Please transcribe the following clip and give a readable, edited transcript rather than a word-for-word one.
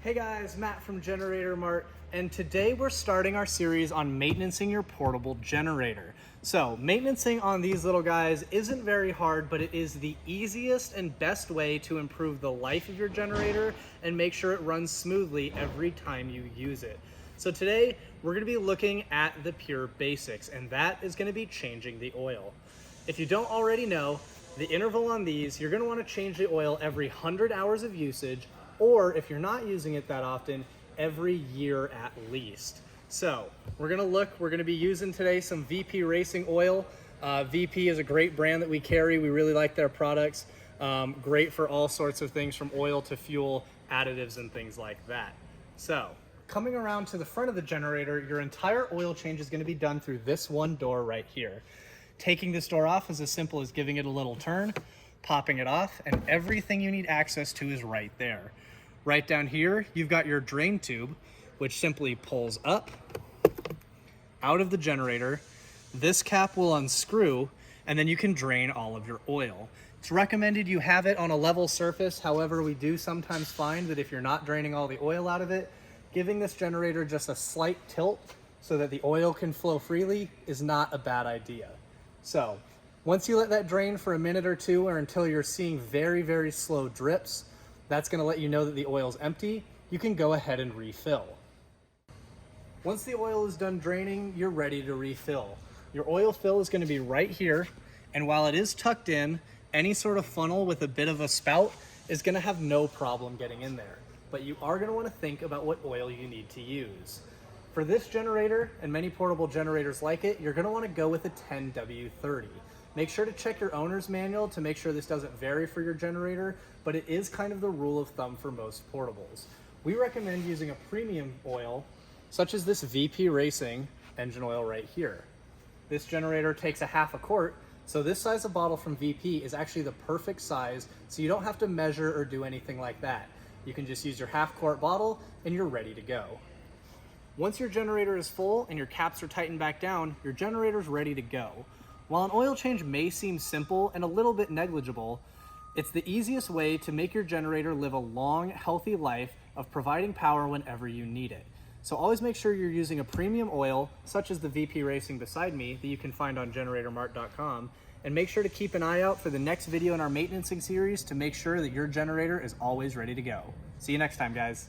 Hey guys, Matt from Generator Mart, and today we're starting our series on maintaining your portable generator. So, maintaining on these little guys isn't very hard, but it is the easiest and best way to improve the life of your generator and make sure it runs smoothly every time you use it. So today, we're gonna be looking at the pure basics, and that is gonna be changing the oil. If you don't already know, the interval on these, you're gonna wanna change the oil every 100 hours of usage, or if you're not using it that often, every year at least. So we're gonna be using today some VP Racing oil. VP is a great brand that we carry. We really like their products. Great for all sorts of things from oil to fuel, additives and things like that. So coming around to the front of the generator, your entire oil change is gonna be done through this one door right here. Taking this door off is as simple as giving it a little turn, popping it off, and everything you need access to is right there. Right down here, you've got your drain tube, which simply pulls up out of the generator. This cap will unscrew, and then you can drain all of your oil. It's recommended you have it on a level surface. However, we do sometimes find that if you're not draining all the oil out of it, giving this generator just a slight tilt so that the oil can flow freely is not a bad idea. So once you let that drain for a minute or two, or until you're seeing very, very slow drips, that's gonna let you know that the oil's empty. You can go ahead and refill. Once the oil is done draining, you're ready to refill. Your oil fill is gonna be right here, and while it is tucked in, any sort of funnel with a bit of a spout is gonna have no problem getting in there. But you are gonna wanna think about what oil you need to use. For this generator, and many portable generators like it, you're gonna wanna go with a 10W30. Make sure to check your owner's manual to make sure this doesn't vary for your generator, but it is kind of the rule of thumb for most portables. We recommend using a premium oil, such as this VP Racing engine oil right here. This generator takes a half a quart, so this size of bottle from VP is actually the perfect size, so you don't have to measure or do anything like that. You can just use your half quart bottle and you're ready to go. Once your generator is full and your caps are tightened back down, your generator's ready to go. While an oil change may seem simple and a little bit negligible, it's the easiest way to make your generator live a long, healthy life of providing power whenever you need it. So always make sure you're using a premium oil, such as the VP Racing beside me, that you can find on generatormart.com, and make sure to keep an eye out for the next video in our maintaining series to make sure that your generator is always ready to go. See you next time, guys.